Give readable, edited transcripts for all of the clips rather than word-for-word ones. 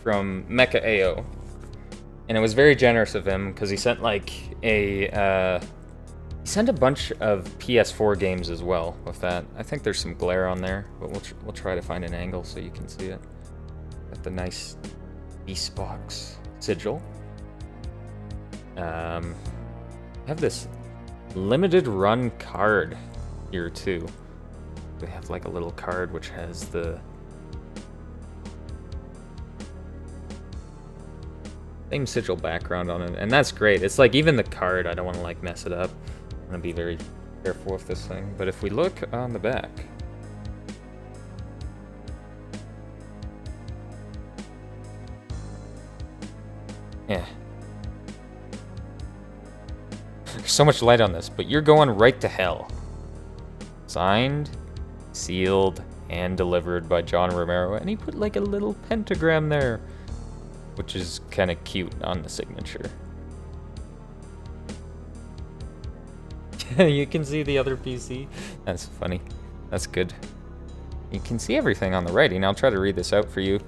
from Mecha AO. And it was very generous of him, because he sent, like, he sent a bunch of PS4 games as well with that. I think there's some glare on there, but we'll try to find an angle so you can see it. Got the nice Beast Box sigil. I have this limited run card here too. We have like a little card which has the same sigil background on it, and that's great. It's like even the card, I don't want to like mess it up. I'm gonna be very careful with this thing. But if we look on the back, yeah. There's so much light on this, but you're going right to hell. Signed, sealed, and delivered by John Romero, and he put like a little pentagram there, which is kind of cute on the signature. You can see the other PC. That's funny. That's good. You can see everything on the writing. I'll try to read this out for you.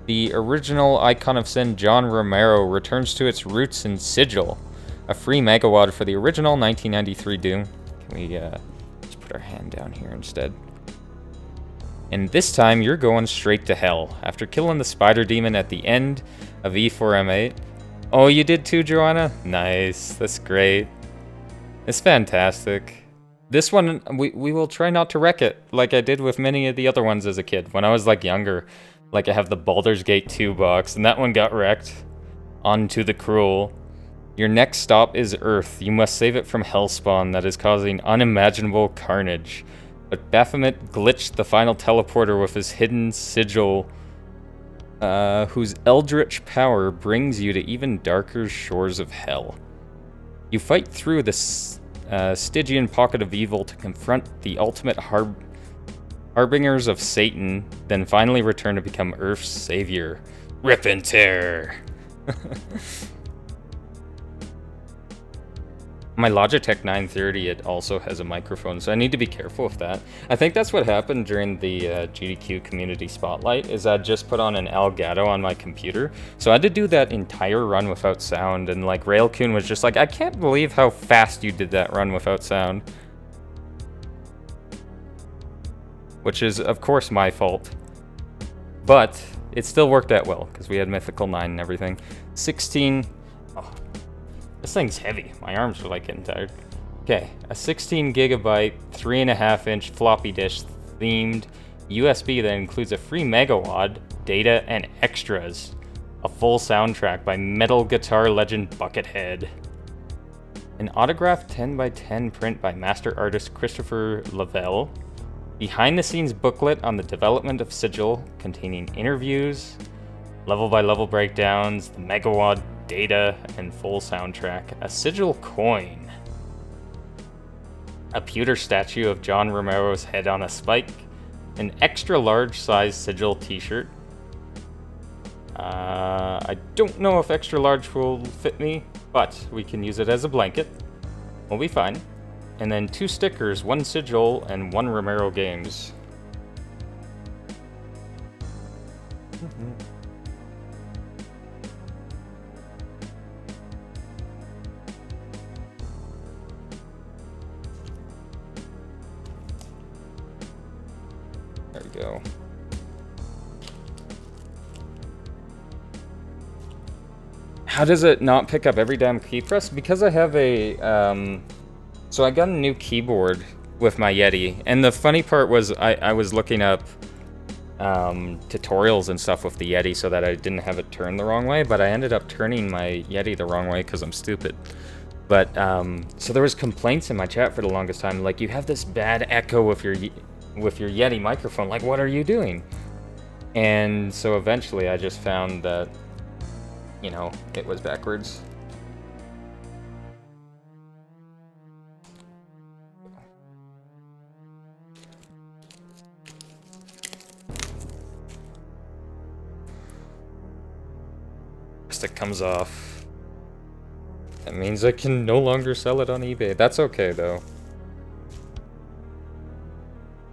The original Icon of Sin, John Romero, returns to its roots in Sigil, a free megawatt for the original 1993 Doom. Can we just put our hand down here instead? And this time, you're going straight to hell. After killing the spider demon at the end of E4M8. Oh, you did too, Joanna? Nice. That's great. It's fantastic. This one, we will try not to wreck it, like I did with many of the other ones as a kid. When I was, like, younger, like I have the Baldur's Gate 2 box, and that one got wrecked. Onto the Cruel. Your next stop is Earth. You must save it from Hellspawn that is causing unimaginable carnage. But Baphomet glitched the final teleporter with his hidden sigil, whose eldritch power brings you to even darker shores of hell. You fight through the Stygian pocket of evil to confront the ultimate harbingers of Satan, then finally return to become Earth's savior. Rip and tear! My Logitech 930, it also has a microphone, so I need to be careful with that. I think that's what happened during the GDQ Community Spotlight, is I just put on an Elgato on my computer, so I had to do that entire run without sound, and like Railcoon was just like, I can't believe how fast you did that run without sound. Which is, of course, my fault. But it still worked out well, because we had Mythical 9 and everything. 16... Oh. This thing's heavy. My arms are like getting tired. Okay, a 16 gigabyte, 3.5 inch floppy disk themed USB that includes a free megawatt, data, and extras. A full soundtrack by metal guitar legend Buckethead. An autographed 10x10 print by master artist Christopher Lavelle. Behind the scenes booklet on the development of Sigil containing interviews, level by level breakdowns, the megawatt data, and full soundtrack. A Sigil coin. A pewter statue of John Romero's head on a spike. An extra large size Sigil t-shirt. I don't know if extra large will fit me, but we can use it as a blanket. We'll be fine. And then 2 stickers, 1 Sigil and 1 Romero Games. There we go. How does it not pick up every damn key press? Because I have a, so I got a new keyboard with my Yeti, and the funny part was I was looking up tutorials and stuff with the Yeti so that I didn't have it turned the wrong way, but I ended up turning my Yeti the wrong way because I'm stupid. But, so there was complaints in my chat for the longest time, like, you have this bad echo with your Yeti microphone, like, what are you doing? And so eventually I just found that, you know, it was backwards. It comes off. That means I can no longer sell it on eBay. That's okay, though.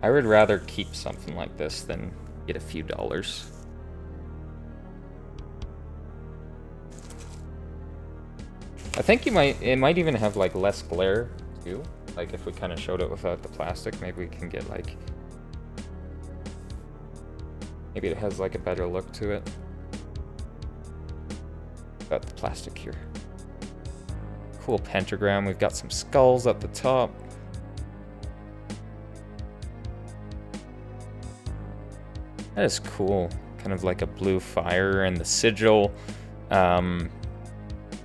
I would rather keep something like this than get a few dollars. I think it might even have like less glare too. Like if we kind of showed it without the plastic, maybe we can get like, maybe it has like a better look to it. Got the plastic here. Cool pentagram. We've got some skulls up the top. That is cool. Kind of like a blue fire, and the sigil,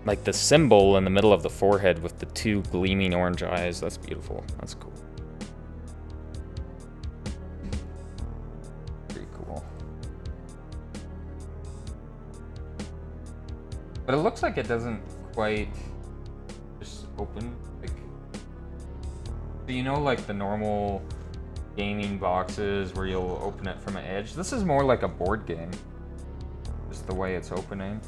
like the symbol in the middle of the forehead with the two gleaming orange eyes. That's beautiful. That's cool. Pretty cool. But it looks like it doesn't quite just open. Like, so you know, like the normal gaming boxes where you'll open it from an edge. This is more like a board game. Just the way it's opening.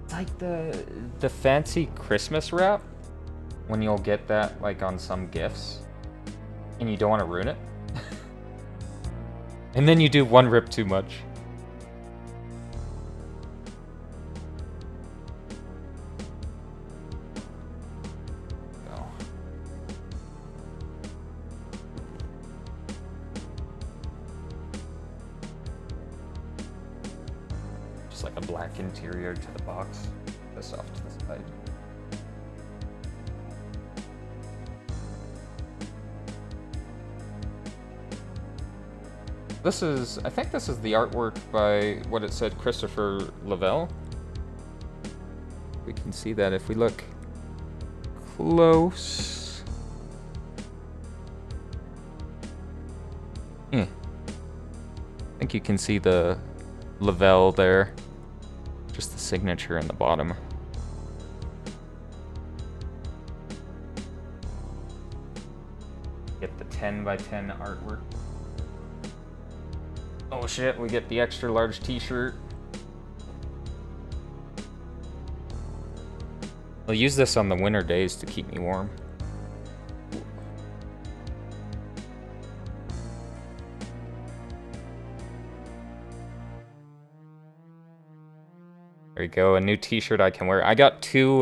It's like the fancy Christmas wrap when you'll get that like on some gifts and you don't want to ruin it. And then you do one rip too much. Like a black interior to the box. This off to the side. This is, I think this is the artwork by what it said, Christopher Lavelle. We can see that if we look close. I think you can see the Lavelle there. Just the signature in the bottom. Get the 10 by 10 artwork. Oh shit, we get the extra large t-shirt. I'll use this on the winter days to keep me warm. There we go, a new t-shirt I can wear. I got two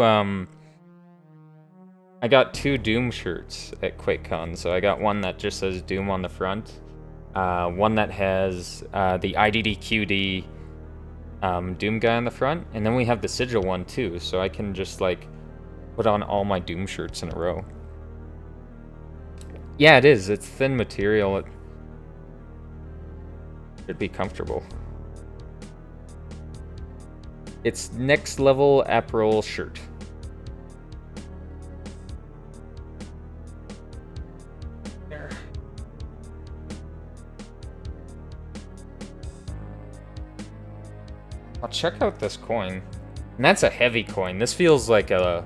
Doom shirts at QuakeCon. So I got one that just says Doom on the front. One that has the IDDQD Doom guy on the front. And then we have the Sigil one too. So I can just like put on all my Doom shirts in a row. Yeah, it is. It's thin material. It should be comfortable. It's next level apparel shirt. There. I'll check out this coin. And that's a heavy coin. This feels like a,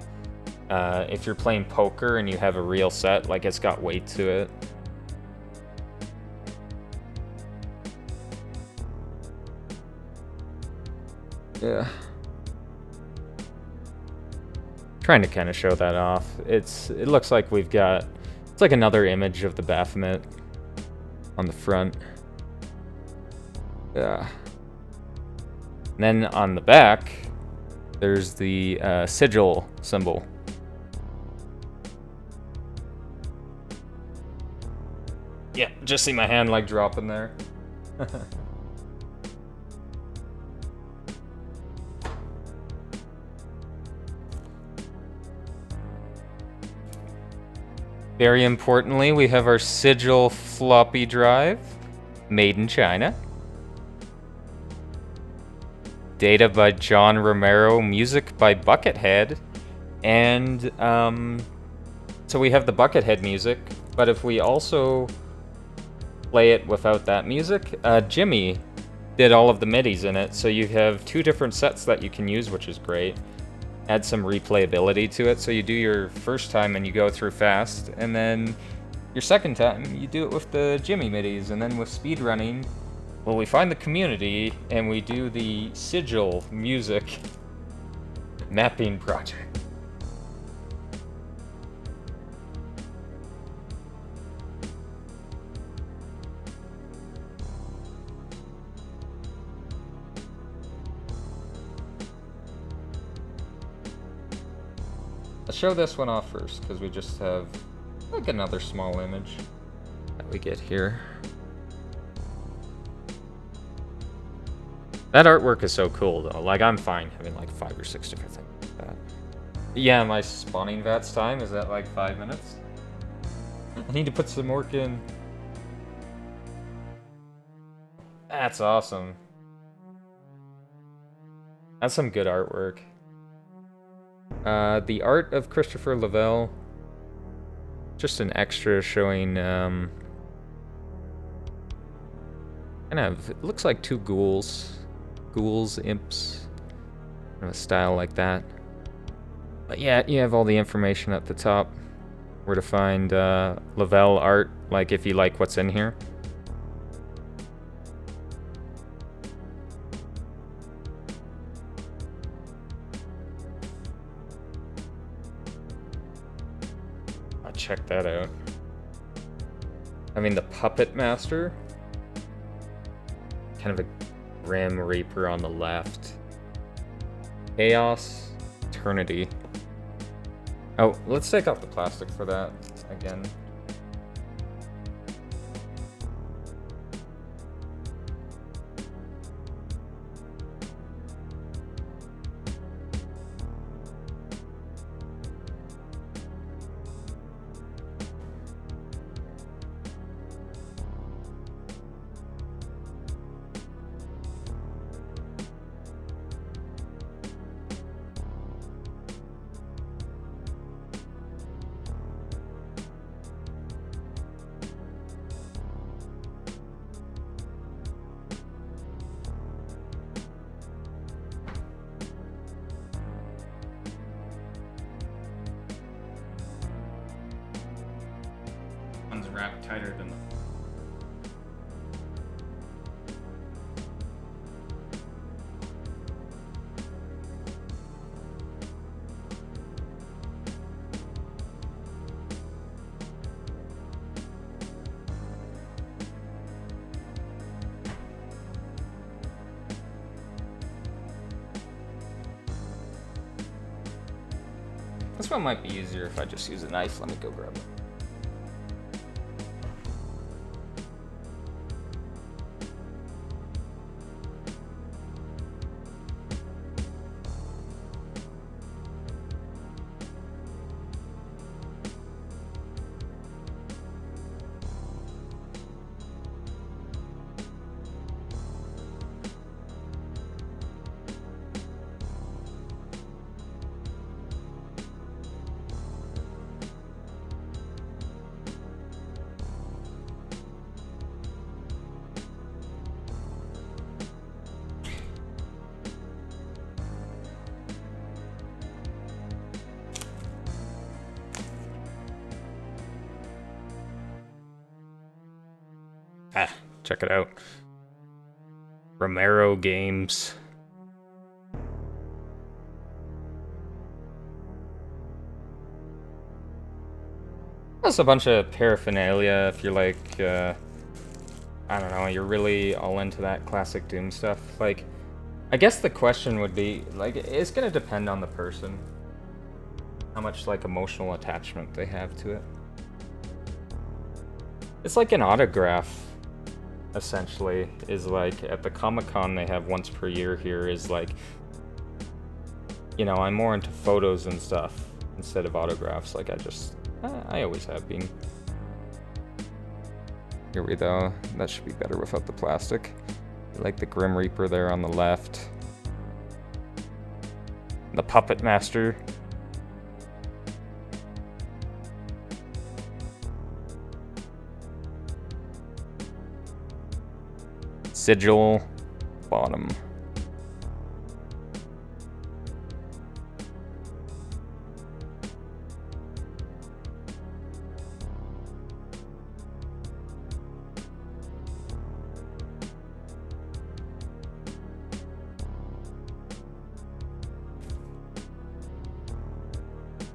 if you're playing poker and you have a real set, like it's got weight to it. Yeah. Trying to kind of show that off. It looks like we've got, it's like another image of the Baphomet on the front. Yeah. And then on the back, there's the sigil symbol. Yeah, just see my hand like dropping there. Very importantly, we have our Sigil floppy drive, made in China. Data by John Romero, music by Buckethead, and so we have the Buckethead music, but if we also play it without that music, Jimmy did all of the MIDIs in it, so you have two different sets that you can use, which is great. Add some replayability to it, so you do your first time and you go through fast, and then your second time you do it with the Jimmy midis, and then with speedrunning, well, we find the community and we do the Sigil music mapping project. Let's show this one off first, because we just have like another small image that we get here. That artwork is so cool though. Like, I'm fine having like 5 or 6 different things like that. Yeah, my spawning VATS time is at like 5 minutes. I need to put some work in. That's awesome. That's some good artwork. The art of Christopher Lavelle. Just an extra showing, kind of, it looks like 2 ghouls. Ghouls, imps, kind of a style like that. But yeah, you have all the information at the top. Where to find Lavelle art, like if you like what's in here. I'll check that out. I mean, the Puppet Master. Kind of a Grim Reaper on the left. Chaos, Eternity. Oh, let's take off the plastic for that again. One's wrapped tighter than the... This one might be easier if I just use a knife. Let me go grab it. Check it out. Romero Games. That's a bunch of paraphernalia if you're like, I don't know, you're really all into that classic Doom stuff. Like, I guess the question would be, like, it's gonna depend on the person. How much, like, emotional attachment they have to it. It's like an autograph. Essentially, is like at the Comic-Con they have once per year here is like, you know, I'm more into photos and stuff instead of autographs. Like I always have been. Here we go. That should be better without the plastic. Like the Grim Reaper there on the left. The Puppet Master. Sigil, bottom.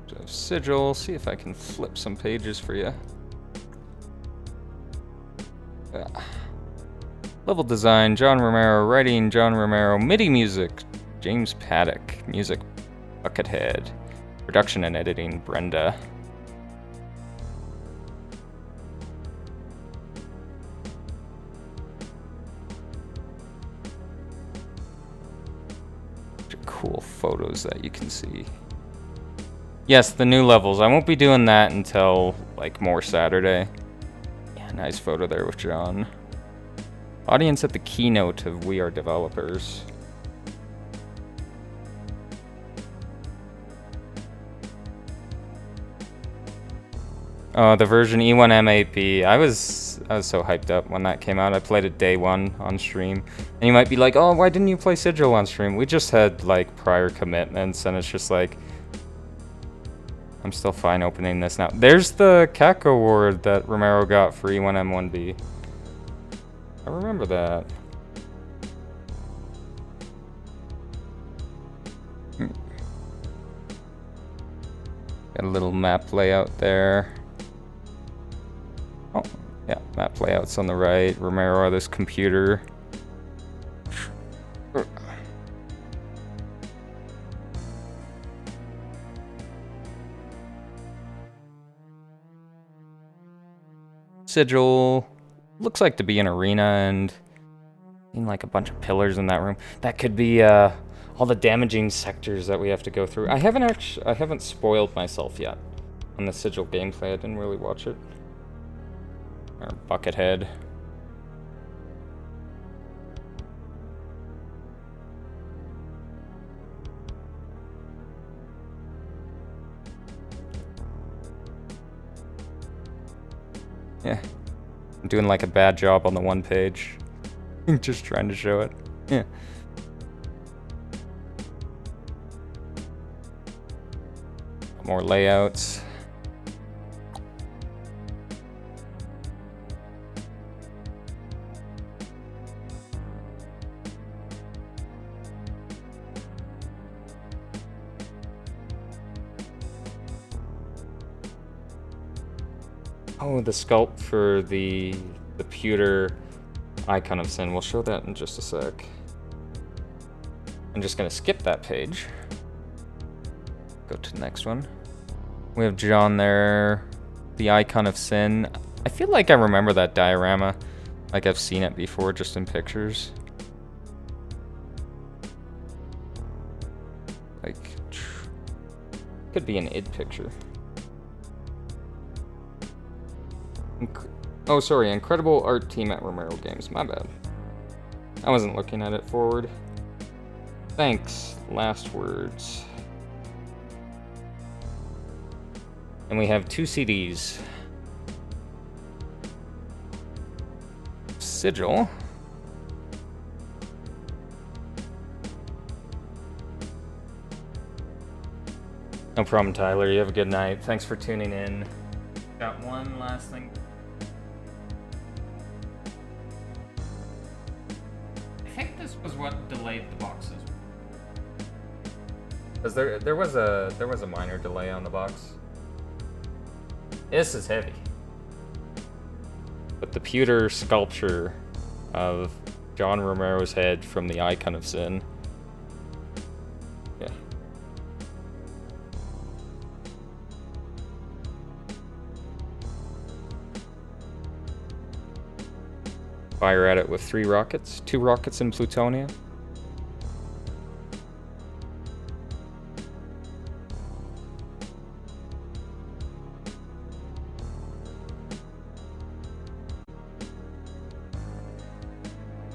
So Sigil, see if I can flip some pages for you. Level design, John Romero. Writing, John Romero. MIDI music, James Paddock. Music, Buckethead. Production and editing, Brenda. Cool photos that you can see. Yes, the new levels. I won't be doing that until like more Saturday. Yeah, nice photo there with John. Audience at the keynote of We Are Developers. Oh, the version E1M8B. I was so hyped up when that came out. I played it day one on stream. And you might be like, oh, why didn't you play Sigil on stream? We just had like prior commitments, and it's just like, I'm still fine opening this now. There's the CAC award that Romero got for E1M1B. I remember that. Got a little map layout there. Oh, yeah, map layouts on the right. Romero, this computer. Sigil looks like to be an arena and like a bunch of pillars in that room. That could be all the damaging sectors that we have to go through. I haven't spoiled myself yet on the Sigil gameplay. I didn't really watch it. Or Buckethead. Yeah. I'm doing like a bad job on the one page. Just trying to show it. Yeah. More layouts. Oh, the sculpt for the pewter icon of sin. We'll show that in just a sec. I'm just gonna skip that page. Go to the next one. We have John there. The icon of sin. I feel like I remember that diorama. Like I've seen it before, just in pictures. Like, could be an id picture. Oh, sorry, incredible art team at Romero Games. My bad. I wasn't looking at it forward. Thanks. Last words. And we have 2 CDs. Sigil. No problem, Tyler. You have a good night. Thanks for tuning in. Got one last thing. I think this was what delayed the boxes. Because there was a minor delay on the box. This is heavy. But the pewter sculpture of John Romero's head from the Icon of Sin. Yeah. Fire at it with 3 rockets. 2 rockets in Plutonia.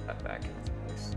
That back into place.